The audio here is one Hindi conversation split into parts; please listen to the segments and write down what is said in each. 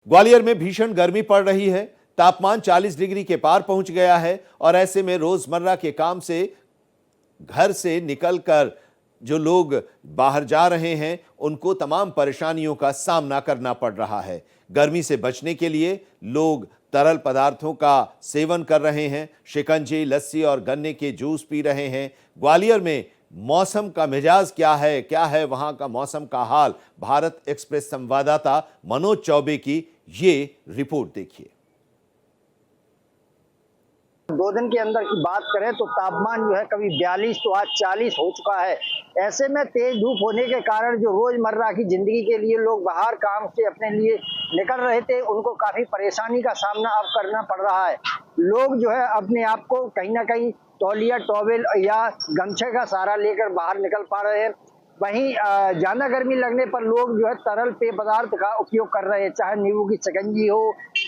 ग्वालियर में भीषण गर्मी पड़ रही है। तापमान 40 डिग्री के पार पहुंच गया है और ऐसे में रोजमर्रा के काम से घर से निकलकर जो लोग बाहर जा रहे हैं उनको तमाम परेशानियों का सामना करना पड़ रहा है। गर्मी से बचने के लिए लोग तरल पदार्थों का सेवन कर रहे हैं, शिकंजी, लस्सी और गन्ने के जूस पी रहे हैं। ग्वालियर में मौसम का मिजाज क्या है वहां का मौसम का हाल, भारत एक्सप्रेस संवाददाता मनोज चौबे की ये रिपोर्ट देखिए। 2 दिन के अंदर की बात करें तो तापमान जो है कभी 42 तो आज 40 हो चुका है। ऐसे में तेज धूप होने के कारण जो रोजमर्रा की जिंदगी के लिए लोग बाहर काम से अपने लिए निकल रहे थे, उनको काफी परेशानी का सामना अब करना पड़ रहा है। लोग जो है अपने आप को कहीं ना कहीं तौलिया, टॉवेल या गमछे का सहारा लेकर बाहर निकल पा रहे हैं। वहीं ज्यादा गर्मी लगने पर लोग जो है तरल पेय पदार्थ का उपयोग कर रहे हैं, चाहे नींबू की शिकंजी हो,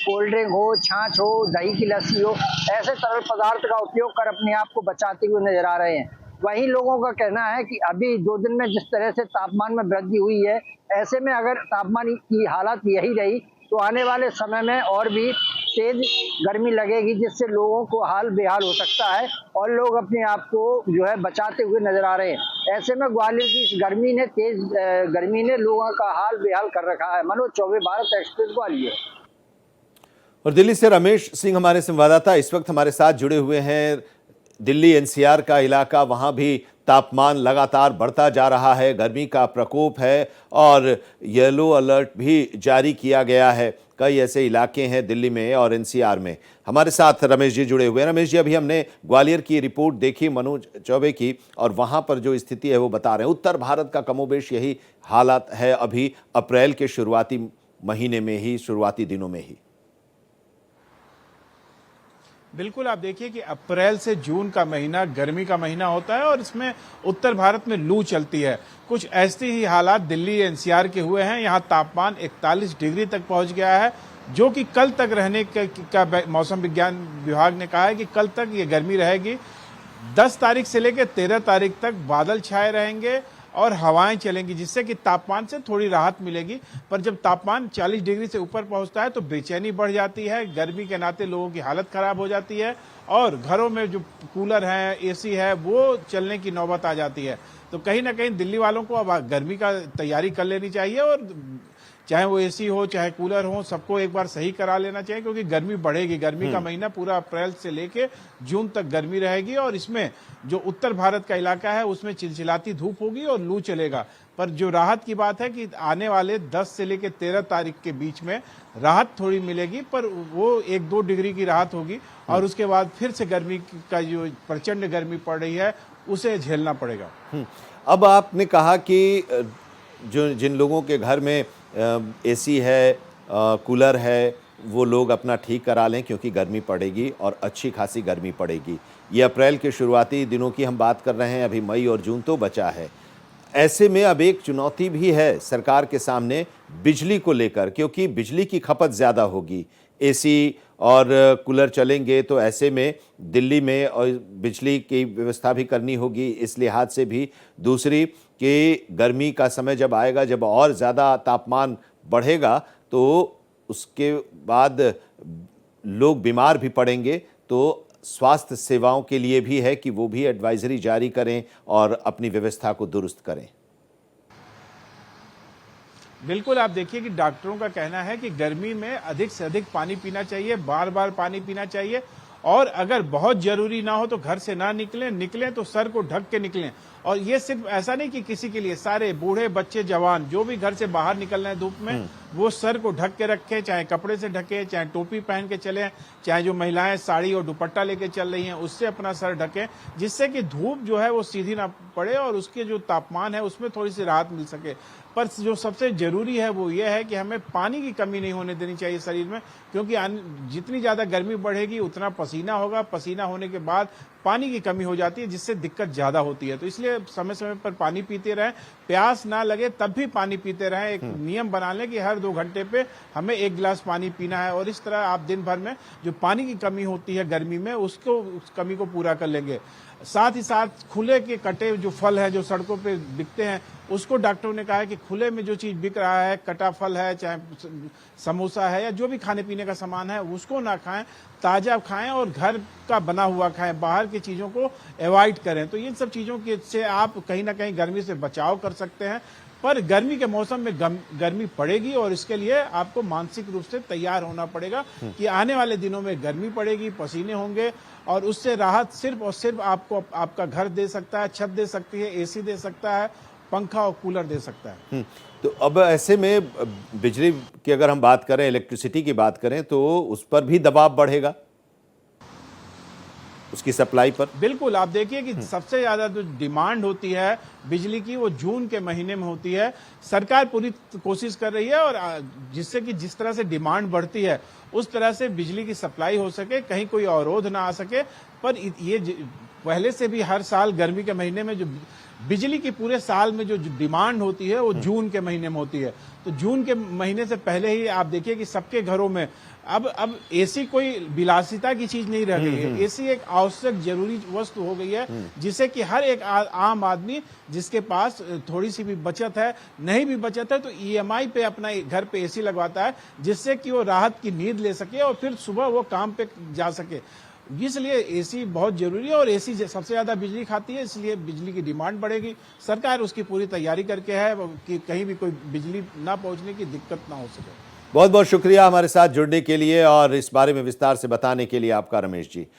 कोल्ड ड्रिंक हो, छाछ हो, दही की लस्सी हो, ऐसे तरल पदार्थ का उपयोग कर अपने आप को बचाते हुए नजर आ रहे हैं। वहीं लोगों का कहना है कि अभी 2 दिन में जिस तरह से तापमान में वृद्धि हुई है, ऐसे में अगर तापमान की हालत यही रही तो आने वाले समय में और भी तेज गर्मी लगेगी, जिससे लोगों को हाल बेहाल हो सकता है और लोग अपने आप को जो है बचाते हुए नजर आ रहे हैं। ऐसे में ग्वालियर की इस तेज गर्मी ने लोगों का हाल बेहाल कर रखा है। मनोज चौबे, भारत एक्सप्रेस, ग्वालियर। और दिल्ली से रमेश सिंह हमारे संवाददाता इस वक्त हमारे साथ जुड़े हुए हैं। दिल्ली एनसीआर का इलाका, वहां भी तापमान लगातार बढ़ता जा रहा है, गर्मी का प्रकोप है और येलो अलर्ट भी जारी किया गया है। कई ऐसे इलाके हैं दिल्ली में और एनसीआर में। हमारे साथ रमेश जी जुड़े हुए हैं। रमेश जी, अभी हमने ग्वालियर की रिपोर्ट देखी मनोज चौबे की और वहां पर जो स्थिति है वो बता रहे हैं। उत्तर भारत का कमोबेश यही हालात है अभी अप्रैल के शुरुआती महीने में ही, शुरुआती दिनों में ही। बिल्कुल, आप देखिए कि अप्रैल से जून का महीना गर्मी का महीना होता है और इसमें उत्तर भारत में लू चलती है। कुछ ऐसे ही हालात दिल्ली एनसीआर के हुए हैं। यहाँ तापमान 41 डिग्री तक पहुंच गया है, जो कि कल तक रहने का मौसम विज्ञान विभाग ने कहा है कि कल तक ये गर्मी रहेगी। 10 तारीख से लेकर 13 तारीख तक बादल छाए रहेंगे और हवाएं चलेंगी, जिससे कि तापमान से थोड़ी राहत मिलेगी। पर जब तापमान 40 डिग्री से ऊपर पहुंचता है तो बेचैनी बढ़ जाती है, गर्मी के नाते लोगों की हालत खराब हो जाती है और घरों में जो कूलर है, एसी है, वो चलने की नौबत आ जाती है। तो कहीं ना कहीं दिल्ली वालों को अब गर्मी का तैयारी कर लेनी चाहिए और चाहे वो एसी हो चाहे कूलर हो, सबको एक बार सही करा लेना चाहिए, क्योंकि गर्मी बढ़ेगी। गर्मी का महीना पूरा अप्रैल से लेके जून तक गर्मी रहेगी और इसमें जो उत्तर भारत का इलाका है उसमें चिलचिलाती धूप होगी और लू चलेगा। पर जो राहत की बात है कि आने वाले 10 से लेके 13 तारीख के बीच में राहत थोड़ी मिलेगी, पर वो 1-2 डिग्री की राहत होगी और उसके बाद फिर से गर्मी का जो प्रचंड गर्मी पड़ रही है उसे झेलना पड़ेगा। अब आपने कहा कि जो जिन लोगों के घर में एसी है, कूलर है, वो लोग अपना ठीक करा लें, क्योंकि गर्मी पड़ेगी और अच्छी खासी गर्मी पड़ेगी। ये अप्रैल के शुरुआती दिनों की हम बात कर रहे हैं, अभी मई और जून तो बचा है। ऐसे में अब एक चुनौती भी है सरकार के सामने बिजली को लेकर, क्योंकि बिजली की खपत ज़्यादा होगी। एसी और कूलर चलेंगे तो ऐसे में दिल्ली में और बिजली की व्यवस्था भी करनी होगी, इस लिहाज से भी। दूसरी कि गर्मी का समय जब आएगा, जब और ज़्यादा तापमान बढ़ेगा तो उसके बाद लोग बीमार भी पड़ेंगे, तो स्वास्थ्य सेवाओं के लिए भी है कि वो भी एडवाइजरी जारी करें और अपनी व्यवस्था को दुरुस्त करें। बिल्कुल, आप देखिए कि डॉक्टरों का कहना है कि गर्मी में अधिक से अधिक पानी पीना चाहिए, बार बार पानी पीना चाहिए और अगर बहुत जरूरी ना हो तो घर से ना निकलें तो सर को ढक के निकलें। और ये सिर्फ ऐसा नहीं कि किसी के लिए, सारे बूढ़े, बच्चे, जवान जो भी घर से बाहर निकल रहे हैं धूप में, वो सर को ढक के रखें, चाहे कपड़े से ढके, चाहे टोपी पहन के चलें, चाहे जो महिलाएं साड़ी और दुपट्टा लेके चल रही हैं उससे अपना सर ढकें, जिससे कि धूप जो है वो सीधी ना पड़े और उसके जो तापमान है उसमें थोड़ी सी राहत मिल सके। पर जो सबसे जरूरी है वो ये है कि हमें पानी की कमी नहीं होने देनी चाहिए शरीर में, क्योंकि जितनी ज्यादा गर्मी बढ़ेगी उतना पसीना होगा, पसीना होने के बाद पानी की कमी हो जाती है, जिससे दिक्कत ज्यादा होती है। तो इसलिए समय समय पर पानी पीते रहें, प्यास ना लगे तब भी पानी पीते रहें। एक नियम बना लें कि हर 2 घंटे पे हमें 1 गिलास पानी पीना है, और इस तरह आप दिन भर में जो पानी की कमी होती है गर्मी में उस कमी को पूरा कर लेंगे। साथ ही साथ खुले के कटे जो फल है जो सड़कों पे बिकते हैं, उसको डॉक्टरों ने कहा है कि खुले में जो चीज बिक रहा है, कटा फल है, चाहे समोसा है या जो भी खाने पीने का सामान है, उसको ना खाएं, ताजा खाएं और घर का बना हुआ खाएं, बाहर की चीजों को अवॉइड करें। तो इन सब चीजों के से आप कहीं ना कहीं गर्मी से बचाव कर सकते हैं। पर गर्मी के मौसम में गर्मी पड़ेगी और इसके लिए आपको मानसिक रूप से तैयार होना पड़ेगा कि आने वाले दिनों में गर्मी पड़ेगी, पसीने होंगे, और उससे राहत सिर्फ और सिर्फ आपको आपका घर दे सकता है, छत दे सकती है, एसी दे सकता है, पंखा और कूलर दे सकता है। तो अब ऐसे में बिजली की अगर हम बात करें, इलेक्ट्रिसिटी की बात करें, तो उस पर भी दबाव बढ़ेगा, उसकी सप्लाई पर। बिल्कुल, आप देखिए कि सबसे ज्यादा जो डिमांड होती है बिजली की वो जून के महीने में होती है। सरकार पूरी कोशिश कर रही है और जिससे कि जिस तरह से डिमांड बढ़ती है उस तरह से बिजली की सप्लाई हो सके, कहीं कोई अवरोध ना आ सके। पर ये पहले से भी हर साल गर्मी के महीने में जो बिजली की पूरे साल में जो डिमांड होती है वो जून के महीने में होती है। तो जून के महीने से पहले ही आप देखिए कि सबके घरों में अब एसी कोई विलासिता की चीज नहीं रह गई है। एसी एक आवश्यक जरूरी वस्तु हो गई है, जिसे कि हर एक आम आदमी जिसके पास थोड़ी सी भी बचत है, नहीं भी बचत है, तो ईएमआई पे अपना घर पे एसी लगवाता है, जिससे कि वो राहत की नींद ले सके और फिर सुबह वो काम पे जा सके। इसलिए एसी बहुत जरूरी है और एसी सबसे ज्यादा बिजली खाती है, इसलिए बिजली की डिमांड बढ़ेगी। सरकार उसकी पूरी तैयारी करके है कि कहीं भी कोई बिजली ना पहुंचने की दिक्कत ना हो सके। बहुत बहुत शुक्रिया हमारे साथ जुड़ने के लिए और इस बारे में विस्तार से बताने के लिए आपका, रमेश जी।